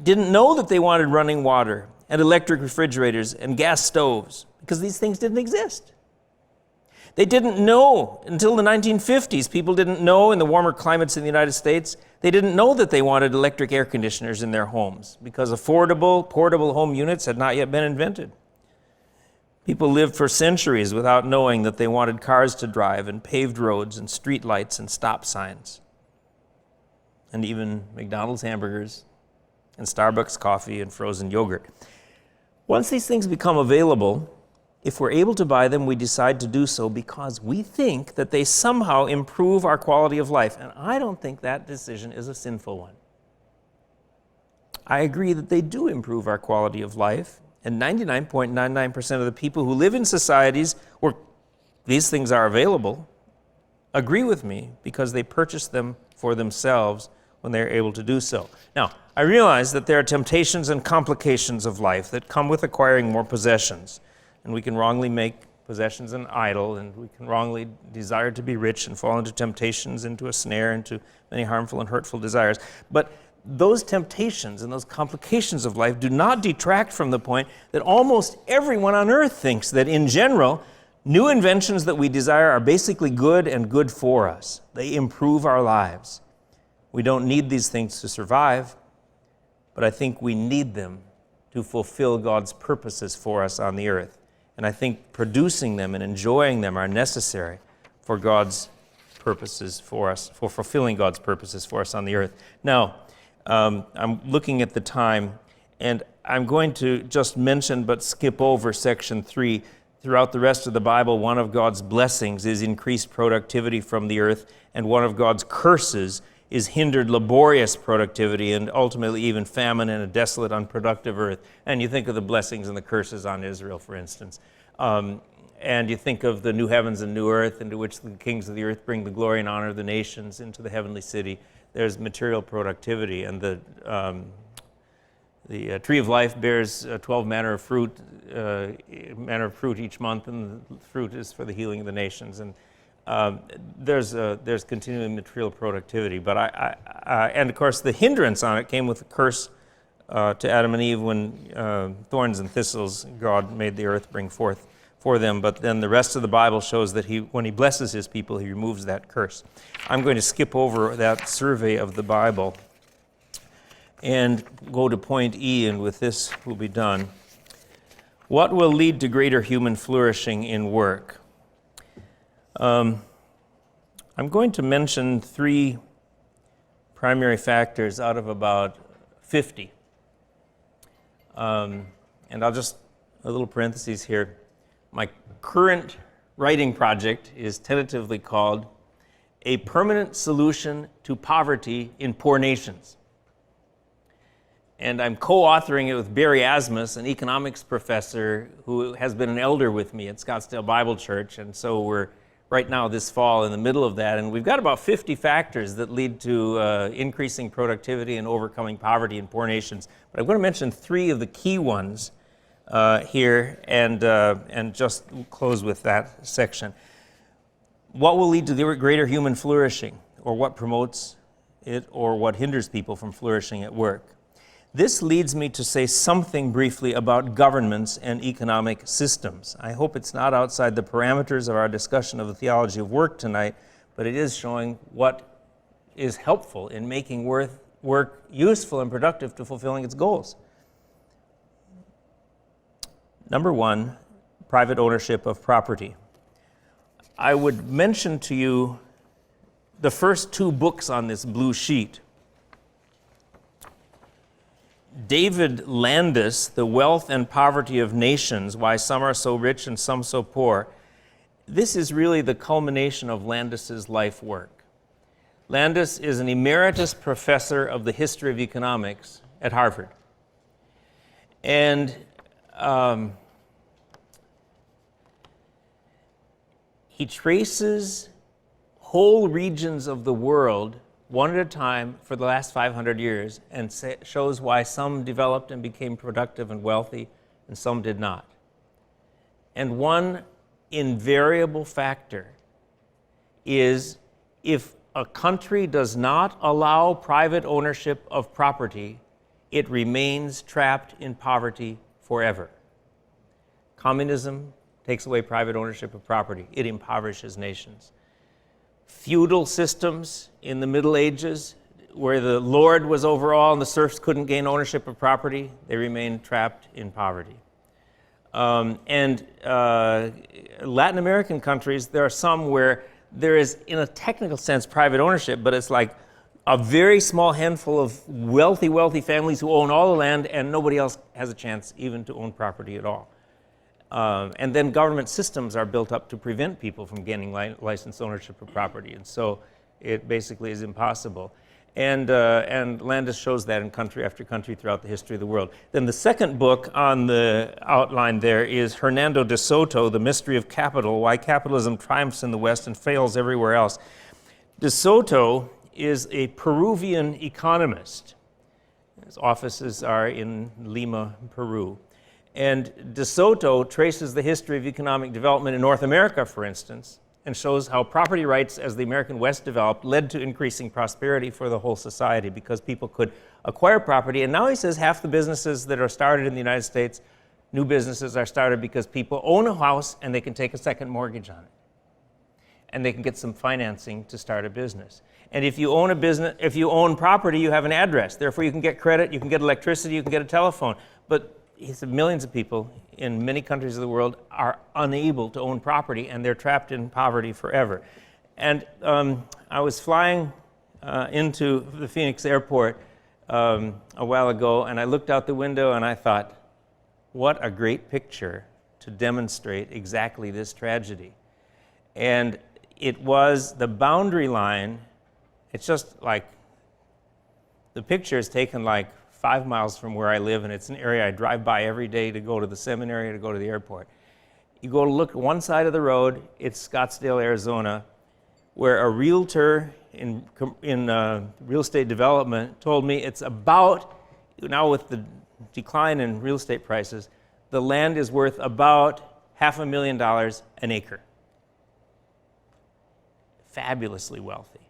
didn't know that they wanted running water and electric refrigerators and gas stoves because these things didn't exist. They didn't know until the 1950s. People didn't know in the warmer climates in the United States, they didn't know that they wanted electric air conditioners in their homes because affordable, portable home units had not yet been invented. People lived for centuries without knowing that they wanted cars to drive and paved roads and street lights and stop signs. And even McDonald's hamburgers and Starbucks coffee and frozen yogurt. Once these things become available, if we're able to buy them, we decide to do so because we think that they somehow improve our quality of life. And I don't think that decision is a sinful one. I agree that they do improve our quality of life, and 99.99% of the people who live in societies where these things are available agree with me because they purchase them for themselves when they're able to do so. Now, I realize that there are temptations and complications of life that come with acquiring more possessions. And we can wrongly make possessions an idol, and we can wrongly desire to be rich and fall into temptations, into a snare, into many harmful and hurtful desires. But those temptations and those complications of life do not detract from the point that almost everyone on earth thinks that in general, new inventions that we desire are basically good and good for us. They improve our lives. We don't need these things to survive, but I think we need them to fulfill God's purposes for us on the earth. And I think producing them and enjoying them are necessary for God's purposes for us, for fulfilling God's purposes for us on the earth. Now, I'm looking at the time, and I'm going to just mention but skip over section 3. Throughout the rest of the Bible, one of God's blessings is increased productivity from the earth, and one of God's curses is hindered laborious productivity and ultimately even famine and a desolate, unproductive earth. And you think of the blessings and the curses on Israel, for instance. And you think of the new heavens and new earth into which the kings of the earth bring the glory and honor of the nations into the heavenly city. There's material productivity, and the tree of life bears 12 manner of fruit each month, and the fruit is for the healing of the nations. And there's continuing material productivity, but and of course the hindrance on it came with the curse to Adam and Eve when thorns and thistles God made the earth bring forth for them. But then the rest of the Bible shows that when he blesses his people, he removes that curse. I'm going to skip over that survey of the Bible and go to point E, and with this we'll be done. What will lead to greater human flourishing in work? I'm going to mention 3 primary factors out of about 50. And I'll just, a little parentheses here. My current writing project is tentatively called A Permanent Solution to Poverty in Poor Nations. And I'm co-authoring it with Barry Asmus, an economics professor who has been an elder with me at Scottsdale Bible Church. And so we're right now this fall in the middle of that, and we've got about 50 factors that lead to increasing productivity and overcoming poverty in poor nations. But I'm going to mention 3 of the key ones here, and just close with that section. What will lead to the greater human flourishing, or what promotes it, or what hinders people from flourishing at work? This leads me to say something briefly about governments and economic systems. I hope it's not outside the parameters of our discussion of the theology of work tonight, but it is showing what is helpful in making work useful and productive to fulfilling its goals. Number one, private ownership of property. I would mention to you the first two books on this blue sheet. David Landis, The Wealth and Poverty of Nations, Why Some Are So Rich and Some So Poor. This is really the culmination of Landis's life work. Landis is an emeritus professor of the history of economics at Harvard. And he traces whole regions of the world one at a time for the last 500 years and shows why some developed and became productive and wealthy and some did not. And one invariable factor is if a country does not allow private ownership of property, it remains trapped in poverty forever. Communism takes away private ownership of property. It impoverishes nations. Feudal systems in the Middle Ages, where the lord was over all and the serfs couldn't gain ownership of property, they remained trapped in poverty. Latin American countries, there are some where there is, in a technical sense, private ownership, but it's like a very small handful of wealthy families who own all the land, and nobody else has a chance even to own property at all. And then government systems are built up to prevent people from gaining licensed ownership of property, and so it basically is impossible. And Landis shows that in country after country throughout the history of the world. Then the second book on the outline there is Hernando de Soto, The Mystery of Capital, Why Capitalism Triumphs in the West and Fails Everywhere Else. De Soto is a Peruvian economist. His offices are in Lima, Peru. And De Soto traces the history of economic development in North America, for instance, and shows how property rights as the American West developed led to increasing prosperity for the whole society because people could acquire property. And now he says half the businesses that are started in the United States, new businesses, are started because people own a house and they can take a second mortgage on it. And they can get some financing to start a business. And if you own a business, if you own property, you have an address. Therefore, you can get credit, you can get electricity, you can get a telephone. But he said millions of people in many countries of the world are unable to own property, and they're trapped in poverty forever. And I was flying into the Phoenix airport a while ago, and I looked out the window and I thought, what a great picture to demonstrate exactly this tragedy. And it was the boundary line. It's just like, the picture is taken like 5 miles from where I live, and it's an area I drive by every day to go to the seminary, to go to the airport. You go to look at one side of the road, it's Scottsdale, Arizona, where a realtor in real estate development told me it's about, now with the decline in real estate prices, the land is worth about $500,000 an acre. Fabulously wealthy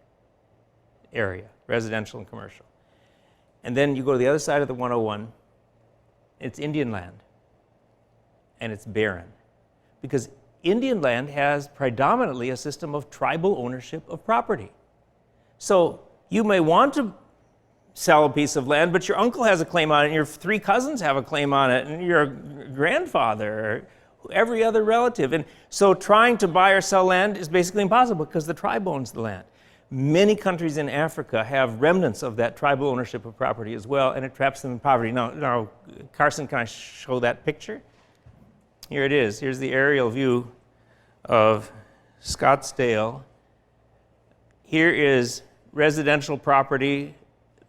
area, residential and commercial. And then you go to the other side of the 101, it's Indian land, and it's barren. Because Indian land has predominantly a system of tribal ownership of property. So you may want to sell a piece of land, but your uncle has a claim on it, and your 3 cousins have a claim on it, and your grandfather, or every other relative. And so trying to buy or sell land is basically impossible because the tribe owns the land. Many countries in Africa have remnants of that tribal ownership of property as well, and it traps them in poverty. Now, Carson, can I show that picture? Here it is. Here's the aerial view of Scottsdale. Here is residential property.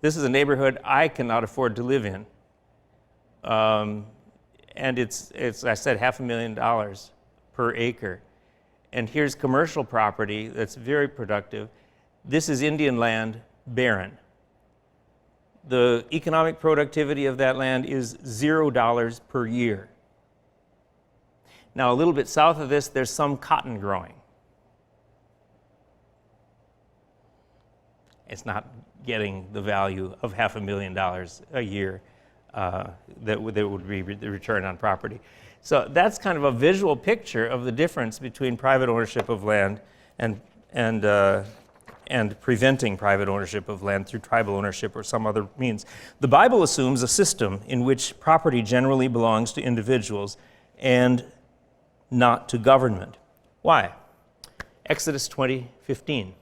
This is a neighborhood I cannot afford to live in. And it's I said, $500,000 per acre. And here's commercial property that's very productive. This is Indian land, barren. The economic productivity of that land is $0 per year. Now, a little bit south of this, there's some cotton growing. It's not getting the value of $500,000 a year that would be the return on property. So that's kind of a visual picture of the difference between private ownership of land and and preventing private ownership of land through tribal ownership or some other means. The Bible assumes a system in which property generally belongs to individuals and not to government. Why? Exodus 20:15.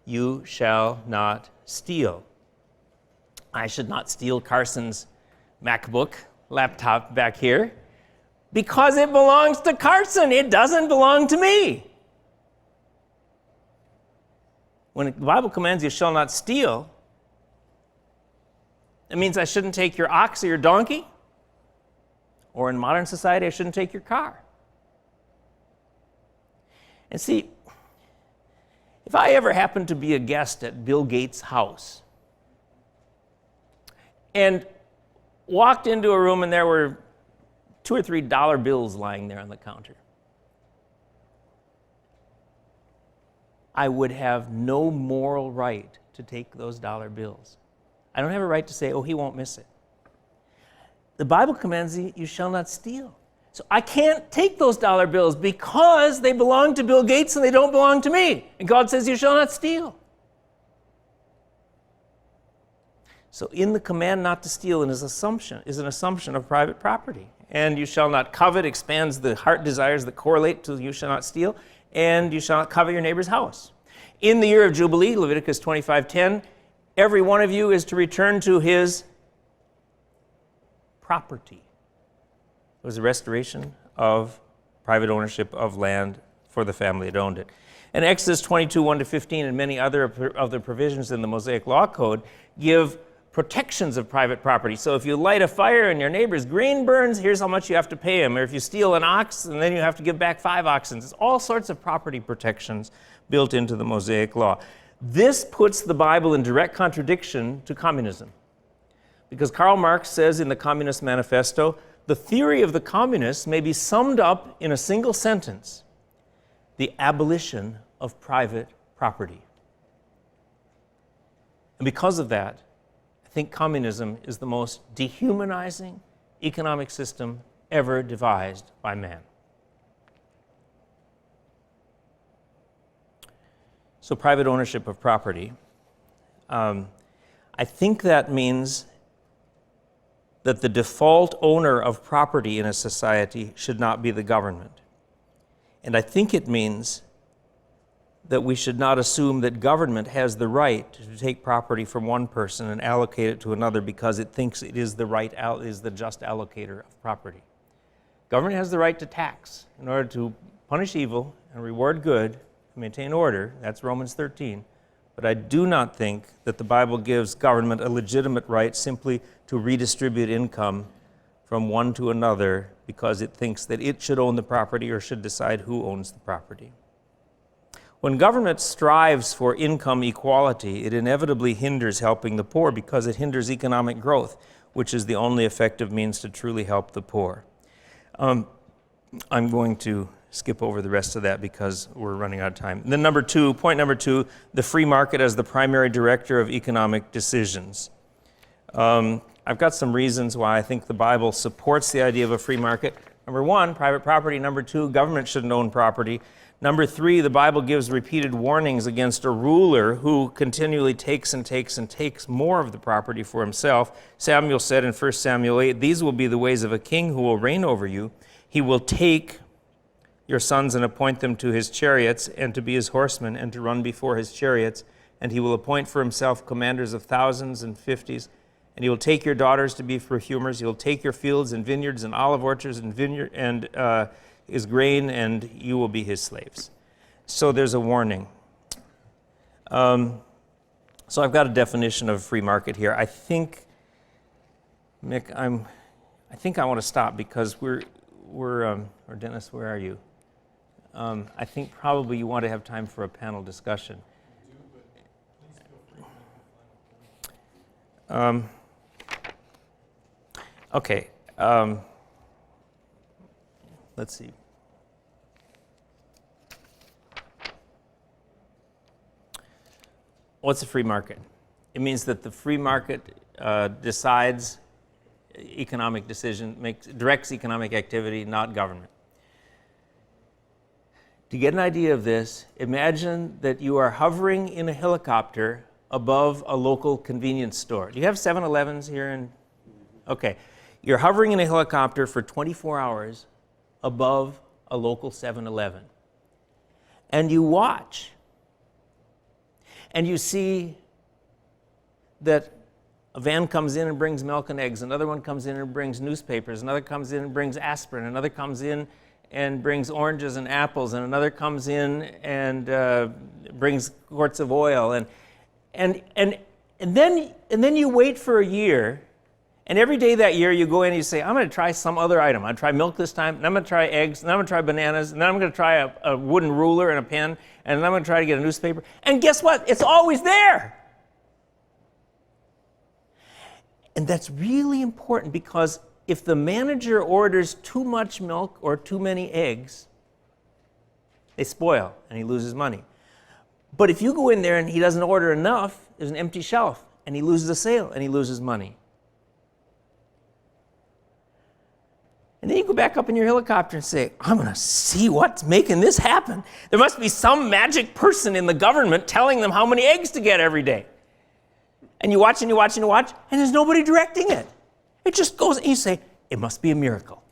You shall not steal. I should not steal Carson's MacBook laptop back here because it belongs to Carson. It doesn't belong to me. When the Bible commands you shall not steal, it means I shouldn't take your ox or your donkey, or in modern society, I shouldn't take your car. And see, if I ever happened to be a guest at Bill Gates' house and walked into a room and there were $2 or $3 bills lying there on the counter, I would have no moral right to take those dollar bills. I don't have a right to say, oh, he won't miss it. The Bible commands you shall not steal. So I can't take those dollar bills because they belong to Bill Gates and they don't belong to me. And God says you shall not steal. So in the command not to steal is an assumption of private property. And you shall not covet expands the heart desires that correlate to you shall not steal. And you shall not covet your neighbor's house. In the year of Jubilee, Leviticus 25:10, every one of you is to return to his property. It was a restoration of private ownership of land for the family that owned it. And Exodus 22:1-15 and many other of the provisions in the Mosaic Law Code give protections of private property. So if you light a fire and your neighbor's grain burns, here's how much you have to pay him. Or if you steal an ox, and then you have to give back 5 oxen. There's all sorts of property protections built into the Mosaic Law. This puts the Bible in direct contradiction to communism. Because Karl Marx says in the Communist Manifesto, the theory of the communists may be summed up in a single sentence: the abolition of private property. And because of that, I think communism is the most dehumanizing economic system ever devised by man. So private ownership of property, I think that means that the default owner of property in a society should not be the government. And I think it means that we should not assume that government has the right to take property from one person and allocate it to another because it thinks it is the just allocator of property. Government has the right to tax in order to punish evil and reward good and maintain order. That's Romans 13. But I do not think that the Bible gives government a legitimate right simply to redistribute income from one to another because it thinks that it should own the property or should decide who owns the property. When government strives for income equality, it inevitably hinders helping the poor because it hinders economic growth, which is the only effective means to truly help the poor. I'm going to skip over the rest of that because we're running out of time. And then point number two, the free market as the primary director of economic decisions. I've got some reasons why I think the Bible supports the idea of a free market. Number one, private property. Number two, government shouldn't own property. Number three, the Bible gives repeated warnings against a ruler who continually takes and takes and takes more of the property for himself. Samuel said in 1 Samuel 8, "These will be the ways of a king who will reign over you. He will take your sons and appoint them to his chariots and to be his horsemen and to run before his chariots. And he will appoint for himself commanders of thousands and fifties. And he will take your daughters to be perfumers. He will take your fields and vineyards and olive orchards and his grain, and you will be his slaves." So there's a warning. So I've got a definition of free market here. I think, Mick, I think I want to stop because or Dennis, where are you? I think probably you want to have time for a panel discussion. Okay. Let's see. What's a free market? It means that the free market decides economic decision, directs economic activity, not government. To get an idea of this, imagine that you are hovering in a helicopter above a local convenience store. Do you have 7-Elevens here in? Okay. You're hovering in a helicopter for 24 hours above a local 7-Eleven. And you watch. And you see that a van comes in and brings milk and eggs. Another one comes in and brings newspapers. Another comes in and brings aspirin. Another comes in and brings oranges and apples, and another comes in and brings quarts of oil, and then you wait for a year, and every day that year you go in and you say, I'm going to try some other item. I'm going to try milk this time, and I'm going to try eggs, and I'm going to try bananas, and then I'm going to try a wooden ruler and a pen, and then I'm going to try to get a newspaper. And guess what? It's always there. And that's really important, because if the manager orders too much milk or too many eggs, they spoil and he loses money. But if you go in there and he doesn't order enough, there's an empty shelf and he loses a sale and he loses money. And then you go back up in your helicopter and say, I'm going to see what's making this happen. There must be some magic person in the government telling them how many eggs to get every day. And you watch and you watch and you watch, and there's nobody directing it. It just goes, and you say, it must be a miracle.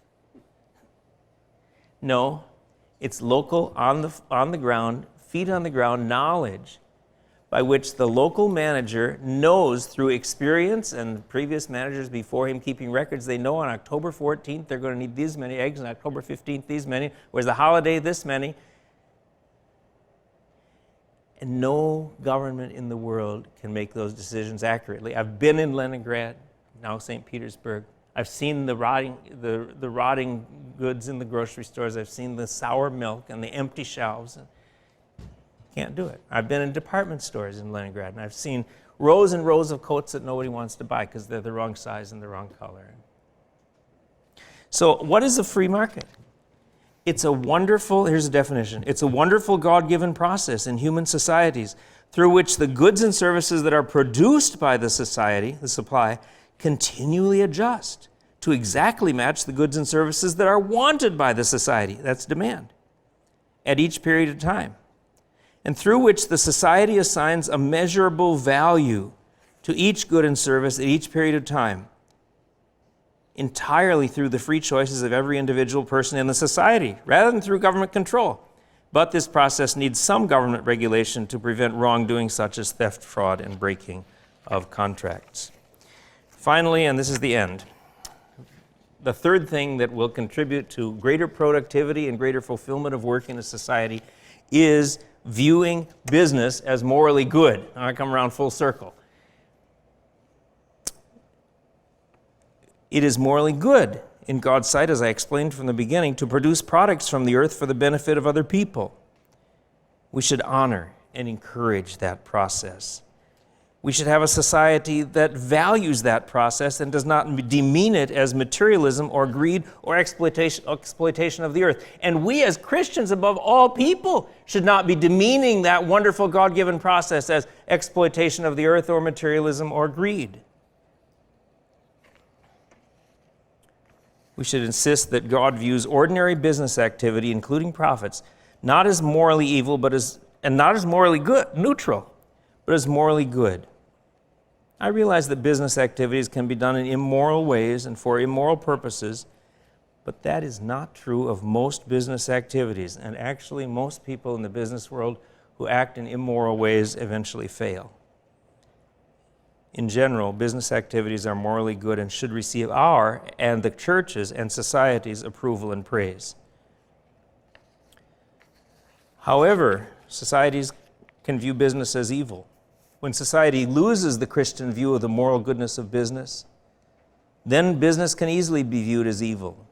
No, it's local, on the ground, feet on the ground knowledge by which the local manager knows through experience, and previous managers before him keeping records, they know on October 14th they're going to need these many eggs, on October 15th these many, where's the holiday this many. And no government in the world can make those decisions accurately. I've been in Leningrad, now St. Petersburg. I've seen the rotting goods in the grocery stores. I've seen the sour milk and the empty shelves. Can't do it. I've been in department stores in Leningrad, and I've seen rows and rows of coats that nobody wants to buy because they're the wrong size and the wrong color. So what is a free market? It's a wonderful, here's a definition, it's a wonderful God-given process in human societies through which the goods and services that are produced by the society, the supply, continually adjust to exactly match the goods and services that are wanted by the society, that's demand, at each period of time, and through which the society assigns a measurable value to each good and service at each period of time, entirely through the free choices of every individual person in the society, rather than through government control. But this process needs some government regulation to prevent wrongdoing such as theft, fraud, and breaking of contracts. Finally, and this is the end, the third thing that will contribute to greater productivity and greater fulfillment of work in a society is viewing business as morally good. Now I come around full circle. It is morally good in God's sight, as I explained from the beginning, to produce products from the earth for the benefit of other people. We should honor and encourage that process. We should have a society that values that process and does not demean it as materialism or greed or exploitation of the earth. And we as Christians, above all people, should not be demeaning that wonderful God-given process as exploitation of the earth or materialism or greed. We should insist that God views ordinary business activity, including profits, not as morally evil, and not as morally good, neutral, but as morally good. I realize that business activities can be done in immoral ways and for immoral purposes, but that is not true of most business activities, and actually most people in the business world who act in immoral ways eventually fail. In general, business activities are morally good and should receive our and the church's and society's approval and praise. However, societies can view business as evil. When society loses the Christian view of the moral goodness of business, then business can easily be viewed as evil.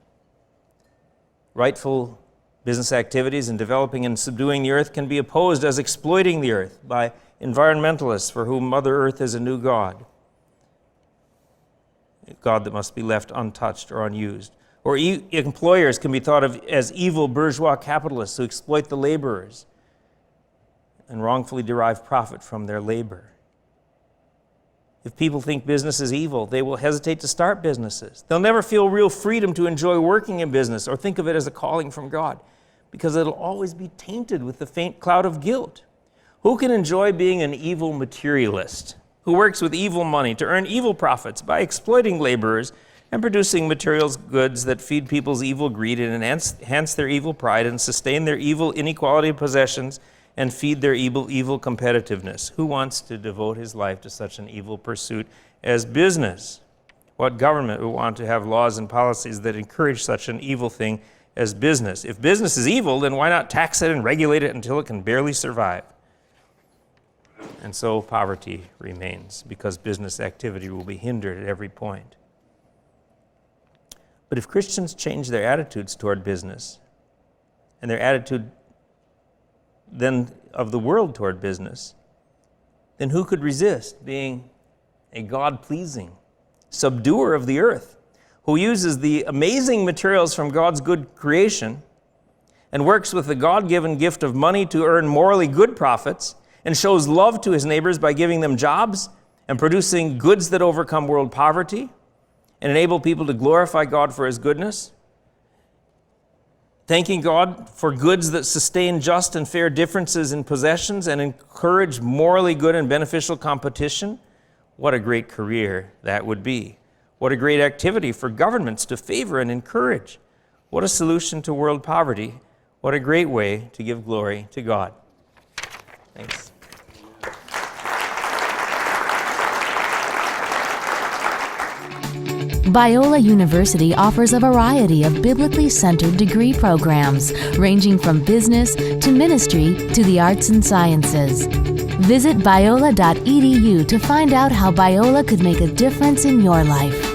Rightful business activities in developing and subduing the earth can be opposed as exploiting the earth by environmentalists for whom Mother Earth is a new god, a god that must be left untouched or unused. Or employers can be thought of as evil bourgeois capitalists who exploit the laborers and wrongfully derive profit from their labor. If people think business is evil, they will hesitate to start businesses. They'll never feel real freedom to enjoy working in business or think of it as a calling from God, because it'll always be tainted with the faint cloud of guilt. Who can enjoy being an evil materialist who works with evil money to earn evil profits by exploiting laborers and producing materials goods that feed people's evil greed and enhance their evil pride and sustain their evil inequality of possessions and feed their evil competitiveness? Who wants to devote his life to such an evil pursuit as business? What government would want to have laws and policies that encourage such an evil thing as business? If business is evil, then why not tax it and regulate it until it can barely survive? And so poverty remains, because business activity will be hindered at every point. But if Christians change their attitudes toward business, and their attitude then of the world toward business, then who could resist being a God-pleasing subduer of the earth, who uses the amazing materials from God's good creation and works with the God-given gift of money to earn morally good profits and shows love to his neighbors by giving them jobs and producing goods that overcome world poverty and enable people to glorify God for his goodness, thanking God for goods that sustain just and fair differences in possessions and encourage morally good and beneficial competition? What a great career that would be. What a great activity for governments to favor and encourage. What a solution to world poverty. What a great way to give glory to God. Thanks. Biola University offers a variety of biblically centered degree programs, ranging from business to ministry to the arts and sciences. Visit biola.edu to find out how Biola could make a difference in your life.